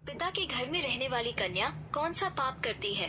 पिता के घर में रहने वाली कन्या कौन सा पाप करती है।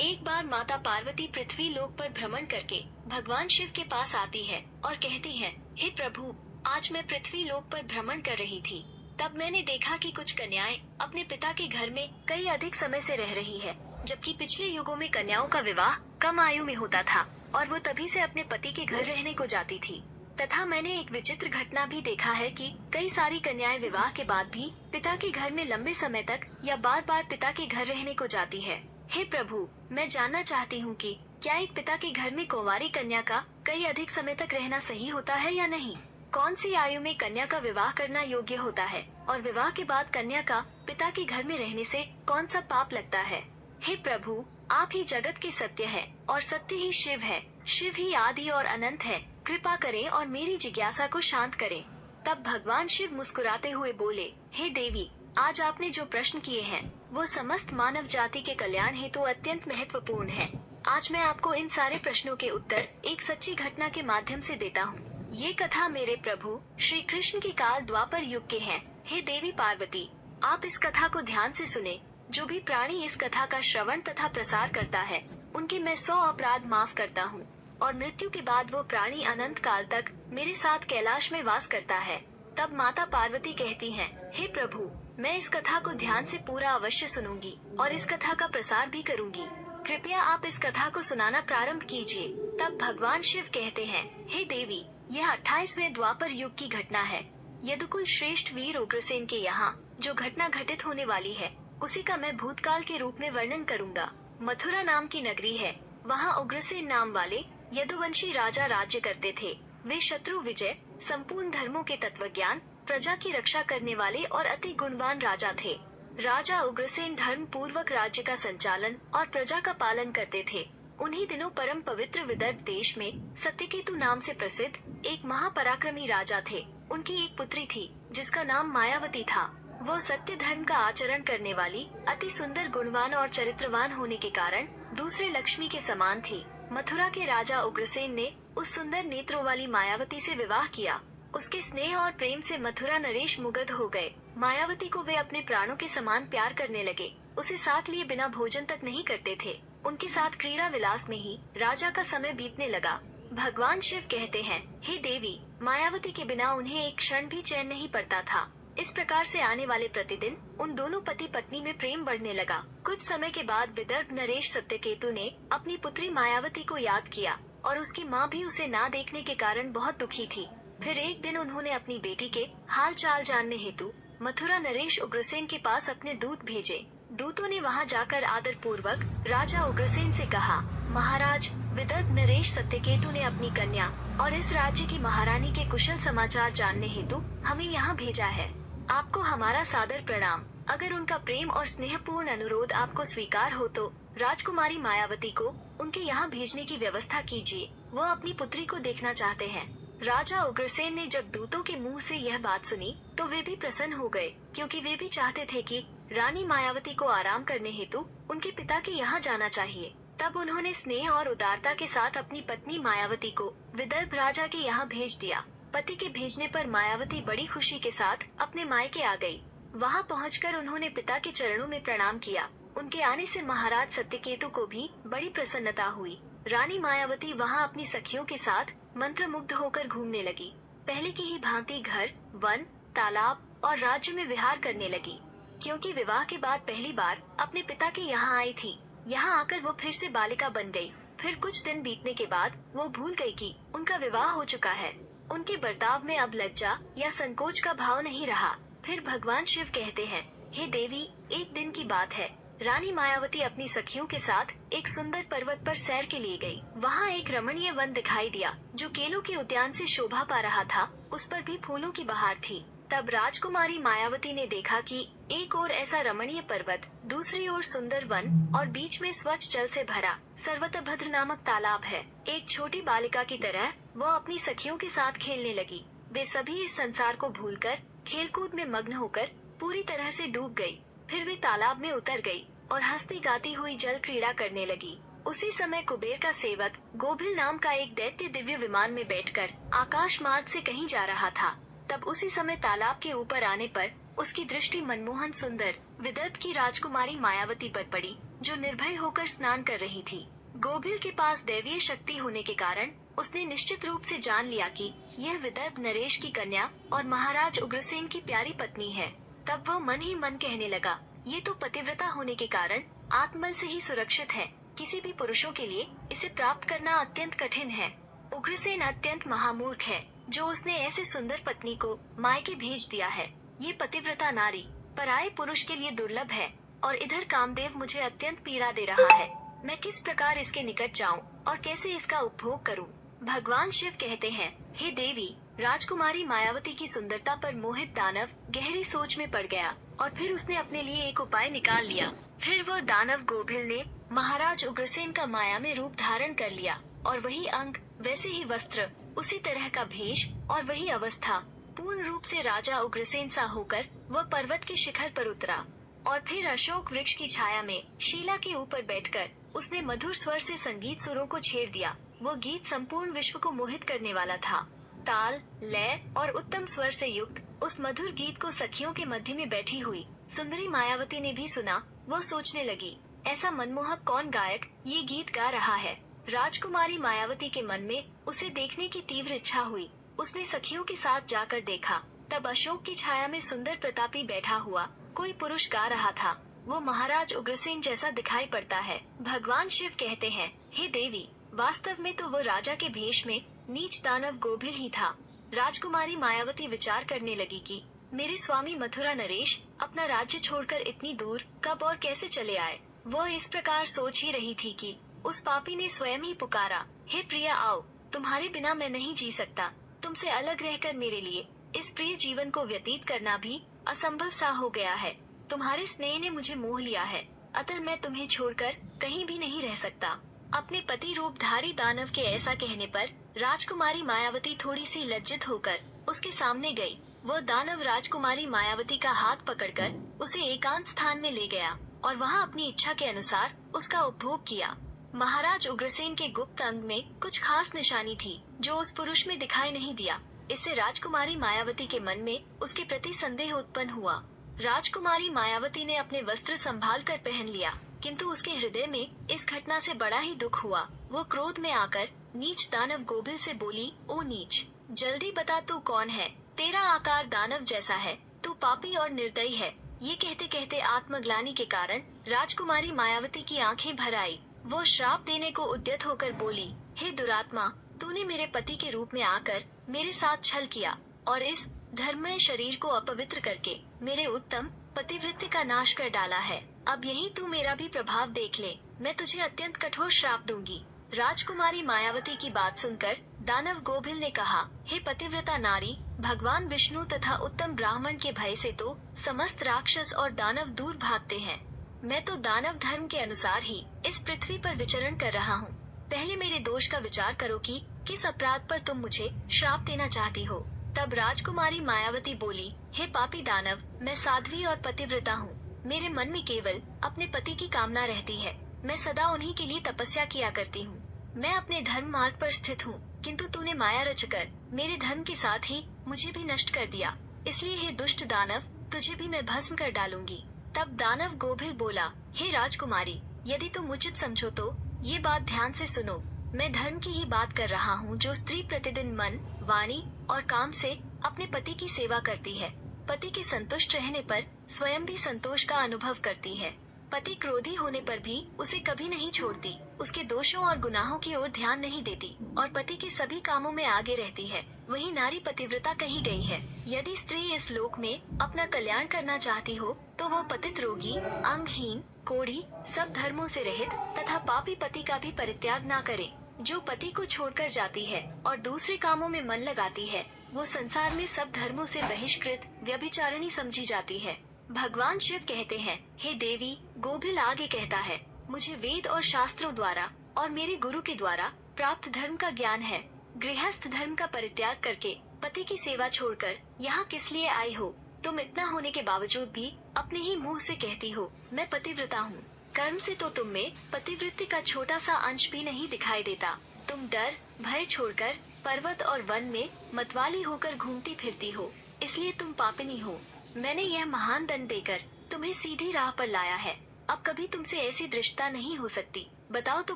एक बार माता पार्वती पृथ्वी लोक पर भ्रमण करके भगवान शिव के पास आती है और कहती है, हे प्रभु, आज मैं पृथ्वी लोक पर भ्रमण कर रही थी। तब मैंने देखा कि कुछ कन्याएं अपने पिता के घर में कई अधिक समय से रह रही है, जबकि पिछले युगों में कन्याओं का विवाह कम आयु में होता था और वो तभी से अपने पति के घर रहने को जाती थी। तथा मैंने एक विचित्र घटना भी देखा है कि कई सारी कन्याएं विवाह के बाद भी पिता के घर में लंबे समय तक या बार बार पिता के घर रहने को जाती है। हे प्रभु, मैं जानना चाहती हूँ कि क्या एक पिता के घर में कुंवारी कन्या का कई अधिक समय तक रहना सही होता है या नहीं। कौन सी आयु में कन्या का विवाह करना योग्य होता है और विवाह के बाद कन्या का पिता के घर में रहने से कौन सा पाप लगता है। हे प्रभु, आप ही जगत के सत्य है और सत्य ही शिव है। शिव ही आदि और अनंत है। कृपा करें और मेरी जिज्ञासा को शांत करें। तब भगवान शिव मुस्कुराते हुए बोले, हे देवी, आज आपने जो प्रश्न किए हैं वो समस्त मानव जाति के कल्याण हेतु तो अत्यंत महत्वपूर्ण है। आज मैं आपको इन सारे प्रश्नों के उत्तर एक सच्ची घटना के माध्यम से देता हूँ। ये कथा मेरे प्रभु श्री कृष्ण के काल द्वापर युग के हैं। हे देवी पार्वती, आप इस कथा को ध्यान से सुने। जो भी प्राणी इस कथा का श्रवण तथा प्रसार करता है, उनके मैं 100 अपराध माफ करता हूँ और मृत्यु के बाद वो प्राणी अनंत काल तक मेरे साथ कैलाश में वास करता है। तब माता पार्वती कहती हैं, हे प्रभु, मैं इस कथा को ध्यान से पूरा अवश्य सुनूंगी और इस कथा का प्रसार भी करूंगी। कृपया आप इस कथा को सुनाना प्रारंभ कीजिए। तब भगवान शिव कहते हैं, हे देवी, यह 28वें द्वापर युग की घटना है। यदुकुल श्रेष्ठ वीर उग्रसेन के यहाँ जो घटना घटित होने वाली है, उसी का मैं भूतकाल के रूप में वर्णन करूंगा। मथुरा नाम की नगरी है। वहाँ उग्रसेन नाम वाले यदुवंशी राजा राज्य करते थे। वे शत्रु विजय, संपूर्ण धर्मों के तत्वज्ञान, प्रजा की रक्षा करने वाले और अति गुणवान राजा थे। राजा उग्रसेन धर्म पूर्वक राज्य का संचालन और प्रजा का पालन करते थे। उन्हीं दिनों परम पवित्र विदर्भ देश में सत्यकेतु नाम से प्रसिद्ध एक महापराक्रमी राजा थे। उनकी एक पुत्री थी जिसका नाम मायावती था। वो सत्य धर्म का आचरण करने वाली, अति सुंदर, गुणवान और चरित्रवान होने के कारण दूसरे लक्ष्मी के समान थी। मथुरा के राजा उग्रसेन ने उस सुंदर नेत्रों वाली मायावती से विवाह किया। उसके स्नेह और प्रेम से मथुरा नरेश मुग्ध हो गए। मायावती को वे अपने प्राणों के समान प्यार करने लगे। उसे साथ लिए बिना भोजन तक नहीं करते थे। उनके साथ क्रीड़ा विलास में ही राजा का समय बीतने लगा। भगवान शिव कहते हैं, हे देवी, मायावती के बिना उन्हें एक क्षण भी चैन नहीं पड़ता था। इस प्रकार से आने वाले प्रतिदिन उन दोनों पति पत्नी में प्रेम बढ़ने लगा। कुछ समय के बाद विदर्भ नरेश सत्यकेतु ने अपनी पुत्री मायावती को याद किया और उसकी माँ भी उसे ना देखने के कारण बहुत दुखी थी। फिर एक दिन उन्होंने अपनी बेटी के हाल चाल जानने हेतु मथुरा नरेश उग्रसेन के पास अपने दूत भेजे। दूतों ने वहाँ जाकर आदर पूर्वक राजा उग्रसेन से कहा, महाराज, विदर्भ नरेश सत्यकेतु ने अपनी कन्या और इस राज्य की महारानी के कुशल समाचार जानने हेतु हमें यहाँ भेजा है। आपको हमारा सादर प्रणाम। अगर उनका प्रेम और स्नेहपूर्ण अनुरोध आपको स्वीकार हो तो राजकुमारी मायावती को उनके यहाँ भेजने की व्यवस्था कीजिए। वो अपनी पुत्री को देखना चाहते हैं। राजा उग्रसेन ने जब दूतों के मुंह से यह बात सुनी तो वे भी प्रसन्न हो गए, क्योंकि वे भी चाहते थे कि रानी मायावती को आराम करने हेतु उनके पिता के यहाँ जाना चाहिए। तब उन्होंने स्नेह और उदारता के साथ अपनी पत्नी मायावती को विदर्भ राजा के यहाँ भेज दिया। पति के भेजने पर मायावती बड़ी खुशी के साथ अपने मायके आ गई। वहाँ पहुंचकर उन्होंने पिता के चरणों में प्रणाम किया। उनके आने से महाराज सत्यकेतु को भी बड़ी प्रसन्नता हुई। रानी मायावती वहाँ अपनी सखियों के साथ मंत्रमुग्ध होकर घूमने लगी। पहले की ही भांति घर, वन, तालाब और राज्य में विहार करने लगी, क्योंकि विवाह के बाद पहली बार अपने पिता के यहाँ आई थी। यहाँ आकर वो फिर से बालिका बन गई। फिर कुछ दिन बीतने के बाद वो भूल गई कि उनका विवाह हो चुका है। उनके बर्ताव में अब लज्जा या संकोच का भाव नहीं रहा। फिर भगवान शिव कहते हैं, हे देवी, एक दिन की बात है। रानी मायावती अपनी सखियों के साथ एक सुंदर पर्वत पर सैर के लिए गई। वहाँ एक रमणीय वन दिखाई दिया जो केलों के उद्यान से शोभा पा रहा था। उस पर भी फूलों की बहार थी। तब राजकुमारी मायावती ने देखा कि एक ओर ऐसा रमणीय पर्वत, दूसरी ओर सुंदर वन और बीच में स्वच्छ जल से भरा सर्वतभद्र नामक तालाब है। एक छोटी बालिका की तरह वो अपनी सखियों के साथ खेलने लगी। वे सभी इस संसार को भूलकर खेलकूद में मग्न होकर पूरी तरह से डूब गई। फिर वे तालाब में उतर गई और हंसती गाती हुई जल क्रीड़ा करने लगी। उसी समय कुबेर का सेवक गोभिल नाम का एक दैत्य दिव्य विमान में बैठकर आकाश मार्ग से कहीं जा रहा था। तब उसी समय तालाब के ऊपर आने पर उसकी दृष्टि मनमोहन सुंदर विदर्भ की राजकुमारी मायावती पर पड़ी, जो निर्भय होकर स्नान कर रही थी। गोभिल के पास दैवीय शक्ति होने के कारण उसने निश्चित रूप से जान लिया कि यह विदर्भ नरेश की कन्या और महाराज उग्रसेन की प्यारी पत्नी है। तब वह मन ही मन कहने लगा, ये तो पतिव्रता होने के कारण आत्मबल से ही सुरक्षित है। किसी भी पुरुषों के लिए इसे प्राप्त करना अत्यंत कठिन है। उग्रसेन अत्यंत महामूर्ख है, जो उसने ऐसे सुंदर पत्नी को मायके भेज दिया है। ये पतिव्रता नारी पराये पुरुष के लिए दुर्लभ है, और इधर कामदेव मुझे अत्यंत पीड़ा दे रहा है। मैं किस प्रकार इसके निकट जाऊं और कैसे इसका उपभोग करूं? भगवान शिव कहते हैं, हे देवी, राजकुमारी मायावती की सुंदरता पर मोहित दानव गहरी सोच में पड़ गया और फिर उसने अपने लिए एक उपाय निकाल लिया। फिर वह दानव गोभिल ने महाराज उग्रसेन का माया में रूप धारण कर लिया, और वही अंग, वैसे ही वस्त्र, उसी तरह का भेष और वही अवस्था, पूर्ण रूप से राजा उग्रसेन सा होकर वह पर्वत के शिखर पर उतरा। और फिर अशोक वृक्ष की छाया में शीला के ऊपर बैठकर उसने मधुर स्वर से संगीत सुरों को छेड़ दिया। वो गीत संपूर्ण विश्व को मोहित करने वाला था। ताल, लय और उत्तम स्वर से युक्त उस मधुर गीत को सखियों के मध्य में बैठी हुई सुंदरी मायावती ने भी सुना। वो सोचने लगी, ऐसा मनमोहक कौन गायक ये गीत गा रहा है। राजकुमारी मायावती के मन में उसे देखने की तीव्र इच्छा हुई। उसने सखियों के साथ जाकर देखा, तब अशोक की छाया में सुंदर प्रतापी बैठा हुआ कोई पुरुष गा रहा था। वो महाराज उग्रसेन जैसा दिखाई पड़ता है। भगवान शिव कहते हैं, हे देवी, वास्तव में तो वो राजा के भेष में नीच दानव गोभिल ही था। राजकुमारी मायावती विचार करने लगी कि मेरे स्वामी मथुरा नरेश अपना राज्य छोड़कर इतनी दूर कब और कैसे चले आए। वह इस प्रकार सोच ही रही थी कि उस पापी ने स्वयं ही पुकारा, हे प्रिया आओ, तुम्हारे बिना मैं नहीं जी सकता। तुमसे अलग रहकर मेरे लिए इस प्रिय जीवन को व्यतीत करना भी असंभव सा हो गया है। तुम्हारे स्नेह ने मुझे मोह लिया है, अतः मैं तुम्हें छोड़कर कहीं भी नहीं रह सकता। अपने पति रूपधारी दानव के ऐसा कहने पर राजकुमारी मायावती थोड़ी सी लज्जित होकर उसके सामने गई। वह दानव राजकुमारी मायावती का हाथ पकड़कर उसे एकांत स्थान में ले गया और वहां अपनी इच्छा के अनुसार उसका उपभोग किया। महाराज उग्रसेन के गुप्त अंग में कुछ खास निशानी थी जो उस पुरुष में दिखाई नहीं दिया। इससे राजकुमारी मायावती के मन में उसके प्रति संदेह उत्पन्न हुआ। राजकुमारी मायावती ने अपने वस्त्र संभाल कर पहन लिया, किंतु उसके हृदय में इस घटना से बड़ा ही दुख हुआ। वो क्रोध में आकर नीच दानव गोभिल से बोली, ओ नीच, जल्दी बता तू कौन है। तेरा आकार दानव जैसा है, तू पापी और निर्दयी है। ये कहते कहते आत्मग्लानि के कारण राजकुमारी मायावती की आंखें भर आई। वो श्राप देने को उद्यत होकर बोली, हे दुरात्मा, तूने मेरे पति के रूप में आकर मेरे साथ छल किया और इस धर्ममय शरीर को अपवित्र करके मेरे उत्तम पतिवृत्ति का नाश कर डाला है। अब यही तू मेरा भी प्रभाव देख ले, मैं तुझे अत्यंत कठोर श्राप दूंगी। राजकुमारी मायावती की बात सुनकर दानव गोभिल ने कहा, हे पतिव्रता नारी, भगवान विष्णु तथा उत्तम ब्राह्मण के भय से तो समस्त राक्षस और दानव दूर भागते हैं। मैं तो दानव धर्म के अनुसार ही इस पृथ्वी पर विचरण कर रहा हूँ। पहले मेरे दोष का विचार करो कि किस अपराध पर तुम मुझे श्राप देना चाहती हो। तब राजकुमारी मायावती बोली, हे पापी दानव, मैं साध्वी और पतिव्रता हूँ। मेरे मन में केवल अपने पति की कामना रहती है। मैं सदा उन्हीं के लिए तपस्या किया करती हूँ। मैं अपने धर्म मार्ग पर स्थित हूँ, किंतु तूने माया रचकर मेरे धर्म के साथ ही मुझे भी नष्ट कर दिया। इसलिए हे दुष्ट दानव, तुझे भी मैं भस्म कर डालूंगी। तब दानव गोभिल बोला, हे राजकुमारी, यदि तुम उचित समझो तो ये बात ध्यान से सुनो। मैं धर्म की ही बात कर रहा हूँ। जो स्त्री प्रतिदिन मन, वाणी और काम से अपने पति की सेवा करती है, पति के संतुष्ट रहने पर स्वयं भी संतोष का अनुभव करती है। पति क्रोधी होने पर भी उसे कभी नहीं छोड़ती, उसके दोषों और गुनाहों की ओर ध्यान नहीं देती और पति के सभी कामों में आगे रहती है, वही नारी पतिव्रता कही गई है। यदि स्त्री इस लोक में अपना कल्याण करना चाहती हो तो वह पतित, रोगी, अंगहीन, कोढ़ी, सब धर्मों से रहित तथा पापी पति का भी परित्याग न करे। जो पति को छोड़कर जाती है और दूसरे कामों में मन लगाती है, वो संसार में सब धर्मों से बहिष्कृत व्यभिचारिणी समझी जाती है। भगवान शिव कहते हैं, हे देवी, गोभिल आगे कहता है, मुझे वेद और शास्त्रों द्वारा और मेरे गुरु के द्वारा प्राप्त धर्म का ज्ञान है। गृहस्थ धर्म का परित्याग करके पति की सेवा छोड़कर यहाँ किस लिए आई हो? तुम इतना होने के बावजूद भी अपने ही मुंह से कहती हो मैं पतिव्रता हूँ। कर्म से तो तुम में पतिवृत्ति का छोटा सा अंश भी नहीं दिखाई देता। तुम डर भय छोड़कर पर्वत और वन में मतवाली होकर घूमती फिरती हो, इसलिए तुम पापिनी हो। मैंने यह महान दंड देकर तुम्हें सीधी राह पर लाया है। अब कभी तुमसे ऐसी दृष्टता नहीं हो सकती। बताओ तो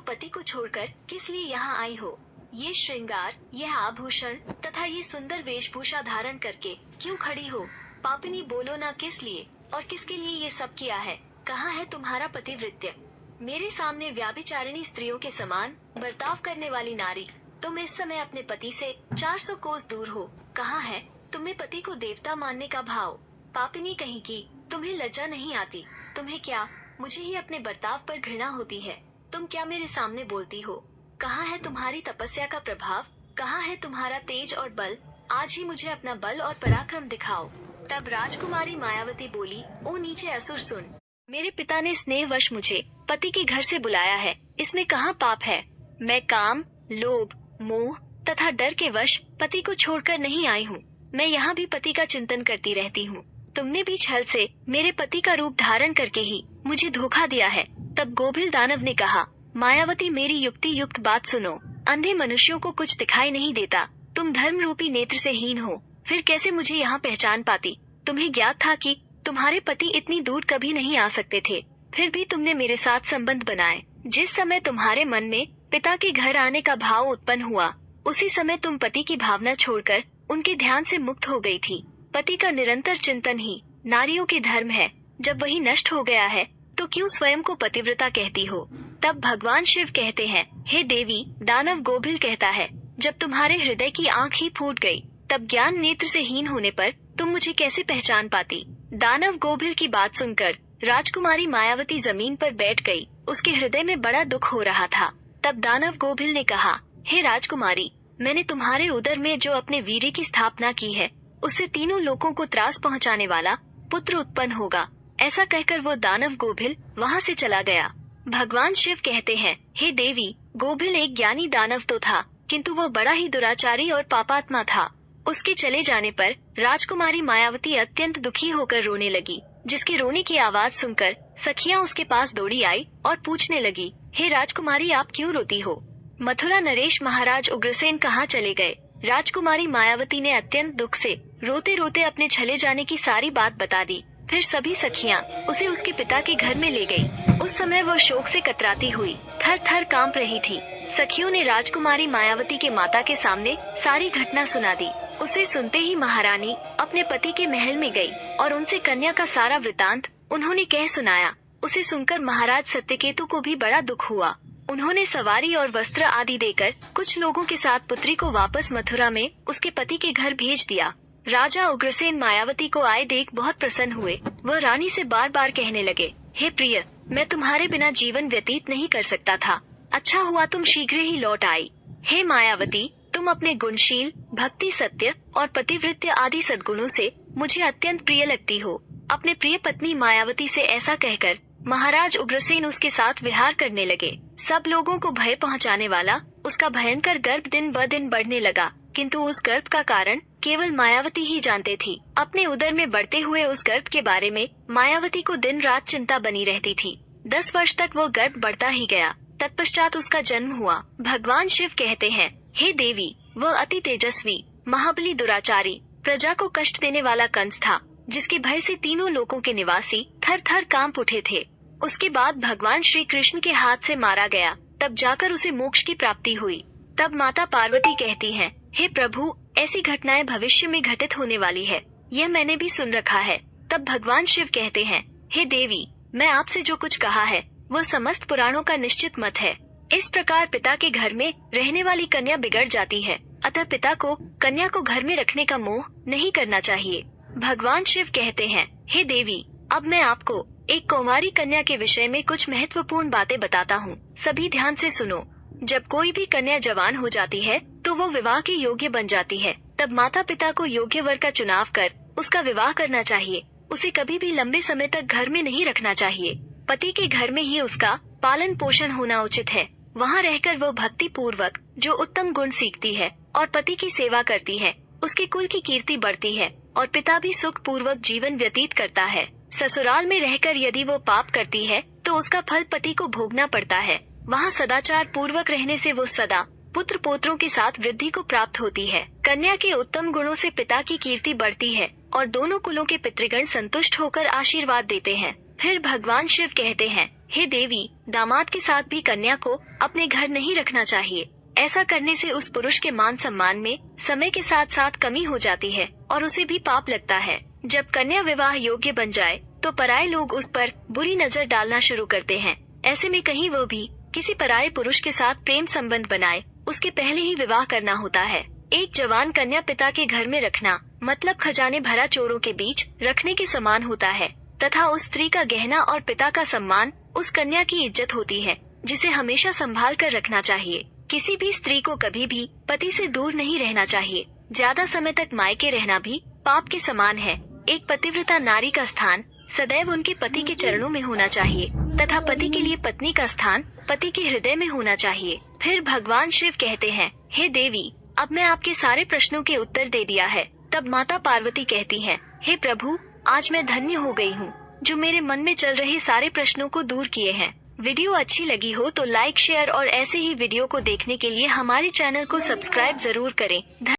पति को छोड़कर किस लिए यहाँ आई हो? ये श्रृंगार, यह आभूषण तथा ये सुंदर वेशभूषा धारण करके क्यों खड़ी हो? पापिनी, बोलो ना, किस लिए और किसके लिए ये सब किया है? कहाँ है तुम्हारा पतिव्रत्य? मेरे सामने व्याभिचारिणी स्त्रियों के समान बर्ताव करने वाली नारी, तुम इस समय अपने पति से 400 कोस दूर हो। कहाँ है तुम्हें पति को देवता मानने का भाव? पापिनी कहीं की, तुम्हें लज्जा नहीं आती? तुम्हें क्या मुझे ही अपने बर्ताव पर घृणा होती है? तुम क्या मेरे सामने बोलती हो? कहाँ है तुम्हारी तपस्या का प्रभाव? कहाँ है तुम्हारा तेज और बल? आज ही मुझे अपना बल और पराक्रम दिखाओ। तब राजकुमारी मायावती बोली, ओ नीचे असुर, सुन। मेरे पिता ने स्नेहवश मुझे पति के घर से बुलाया है, इसमें कहाँ पाप है? मैं काम, लोभ, मोह तथा डर के वश पति को छोड़कर नहीं आई हूँ। मैं यहाँ भी पति का चिंतन करती रहती हूँ। तुमने भी छल से मेरे पति का रूप धारण करके ही मुझे धोखा दिया है। तब गोभिल दानव ने कहा, मायावती, मेरी युक्ति युक्त बात सुनो। अंधे मनुष्यों को कुछ दिखाई नहीं देता। तुम धर्म रूपी नेत्र से हीन हो, फिर कैसे मुझे यहाँ पहचान पाती? तुम्हें ज्ञात था कि तुम्हारे पति इतनी दूर कभी नहीं आ सकते थे, फिर भी तुमने मेरे साथ संबंध बनाए। जिस समय तुम्हारे मन में पिता के घर आने का भाव उत्पन्न हुआ, उसी समय तुम पति की भावना छोड़कर उनके ध्यान से मुक्त हो गई थी। पति का निरंतर चिंतन ही नारियों के धर्म है। जब वही नष्ट हो गया है तो क्यों स्वयं को पतिव्रता कहती हो? तब भगवान शिव कहते हैं, हे देवी, दानव गोभिल कहता है, जब तुम्हारे हृदय की आँख ही फूट गई, तब ज्ञान नेत्र से हीन होने पर तुम मुझे कैसे पहचान पाती? दानव गोभिल की बात सुनकर राजकुमारी मायावती जमीन पर बैठ गई। उसके हृदय में बड़ा दुख हो रहा था। तब दानव गोभिल ने कहा, हे राजकुमारी, मैंने तुम्हारे उदर में जो अपने वीर्य की स्थापना की है, उससे तीनों लोकों को त्रास पहुंचाने वाला पुत्र उत्पन्न होगा। ऐसा कहकर वो दानव गोभिल वहाँ से चला गया। भगवान शिव कहते हैं, हे देवी, गोभिल एक ज्ञानी दानव तो था, किंतु वो बड़ा ही दुराचारी और पापात्मा था। उसके चले जाने पर राजकुमारी मायावती अत्यंत दुखी होकर रोने लगी, जिसके रोने की आवाज सुनकर सखियां उसके पास दौड़ी आई और पूछने लगी, हे राजकुमारी, आप क्यों रोती हो? मथुरा नरेश महाराज उग्रसेन कहाँ चले गए? राजकुमारी मायावती ने अत्यंत दुख से रोते रोते अपने चले जाने की सारी बात बता दी। फिर सभी सखियां उसे उसके पिता के घर में ले गई। उस समय वो शोक से कतराती हुई थर थर कांप रही थी। सखियों ने राजकुमारी मायावती के माता के सामने सारी घटना सुना दी। उसे सुनते ही महारानी अपने पति के महल में गई और उनसे कन्या का सारा वृतांत उन्होंने कह सुनाया। उसे सुनकर महाराज सत्यकेतु को भी बड़ा दुख हुआ। उन्होंने सवारी और वस्त्र आदि देकर कुछ लोगों के साथ पुत्री को वापस मथुरा में उसके पति के घर भेज दिया। राजा उग्रसेन मायावती को आए देख बहुत प्रसन्न हुए। वह रानी से बार बार कहने लगे, हे प्रिय, मैं तुम्हारे बिना जीवन व्यतीत नहीं कर सकता था। अच्छा हुआ तुम शीघ्र ही लौट आई। हे मायावती, तुम अपने गुणशील, भक्ति, सत्य और पतिव्रत्य आदि सद्गुणों से मुझे अत्यंत प्रिय लगती हो। अपने प्रिय पत्नी मायावती से ऐसा कहकर महाराज उग्रसेन उसके साथ विहार करने लगे। सब लोगों को भय पहुंचाने वाला उसका भयंकर गर्भ दिन ब दिन बढ़ने लगा, किंतु उस गर्भ का कारण केवल मायावती ही जानते थी। अपने उदर में बढ़ते हुए उस गर्भ के बारे में मायावती को दिन रात चिंता बनी रहती थी। 10 वर्ष तक वो गर्भ बढ़ता ही गया। तत्पश्चात उसका जन्म हुआ। भगवान शिव कहते हैं, हे देवी, वह अति तेजस्वी, महाबली, दुराचारी, प्रजा को कष्ट देने वाला कंस था, जिसके भय से तीनों लोकों के निवासी थर थर कांप उठे थे। उसके बाद भगवान श्री कृष्ण के हाथ से मारा गया, तब जाकर उसे मोक्ष की प्राप्ति हुई। तब माता पार्वती कहती हैं, हे प्रभु, ऐसी घटनाएं भविष्य में घटित होने वाली है, यह मैंने भी सुन रखा है। तब भगवान शिव कहते हैं, हे देवी, मैं आपसे जो कुछ कहा है वह समस्त पुराणों का निश्चित मत है। इस प्रकार पिता के घर में रहने वाली कन्या बिगड़ जाती है, अतः पिता को कन्या को घर में रखने का मोह नहीं करना चाहिए। भगवान शिव कहते हैं, हे देवी, अब मैं आपको एक कुंवारी कन्या के विषय में कुछ महत्वपूर्ण बातें बताता हूँ। सभी ध्यान से सुनो। जब कोई भी कन्या जवान हो जाती है तो वो विवाह के योग्य बन जाती है। तब माता पिता को योग्य वर का चुनाव कर उसका विवाह करना चाहिए। उसे कभी भी लंबे समय तक घर में नहीं रखना चाहिए। पति के घर में ही उसका पालन पोषण होना उचित है। वहाँ रहकर वो भक्ति पूर्वक जो उत्तम गुण सीखती है और पति की सेवा करती है, उसके कुल की कीर्ति बढ़ती है और पिता भी सुख पूर्वक जीवन व्यतीत करता है। ससुराल में रहकर यदि वो पाप करती है तो उसका फल पति को भोगना पड़ता है। वहाँ सदाचार पूर्वक रहने से वो सदा पुत्र पोत्रों के साथ वृद्धि को प्राप्त होती है। कन्या के उत्तम गुणों से पिता की कीर्ति बढ़ती है और दोनों कुलों के पितृगण संतुष्ट होकर आशीर्वाद देते हैं। फिर भगवान शिव कहते हैं, हे देवी, दामाद के साथ भी कन्या को अपने घर नहीं रखना चाहिए। ऐसा करने से उस पुरुष के मान सम्मान में समय के साथ साथ कमी हो जाती है और उसे भी पाप लगता है। जब कन्या विवाह योग्य बन जाए तो पराये लोग उस पर बुरी नजर डालना शुरू करते हैं। ऐसे में कहीं वो भी किसी पराये पुरुष के साथ प्रेम संबंध बनाए, उसके पहले ही विवाह करना होता है। एक जवान कन्या पिता के घर में रखना मतलब खजाने भरा चोरों के बीच रखने के समान होता है तथा उस स्त्री का गहना और पिता का सम्मान उस कन्या की इज्जत होती है, जिसे हमेशा संभाल कर रखना चाहिए। किसी भी स्त्री को कभी भी पति से दूर नहीं रहना चाहिए। ज्यादा समय तक मायके रहना भी पाप के समान है। एक पतिव्रता नारी का स्थान सदैव उनके पति के चरणों में होना चाहिए तथा पति के लिए पत्नी का स्थान पति के हृदय में होना चाहिए। फिर भगवान शिव कहते हैं, हे देवी, अब मैं आपके सारे प्रश्नों के उत्तर दे दिया है। तब माता पार्वती कहती हैं, हे प्रभु, आज मैं धन्य हो गई हूँ, जो मेरे मन में चल रहे सारे प्रश्नों को दूर किए हैं। वीडियो अच्छी लगी हो तो लाइक, शेयर और ऐसे ही वीडियो को देखने के लिए हमारे चैनल को सब्सक्राइब जरूर करें।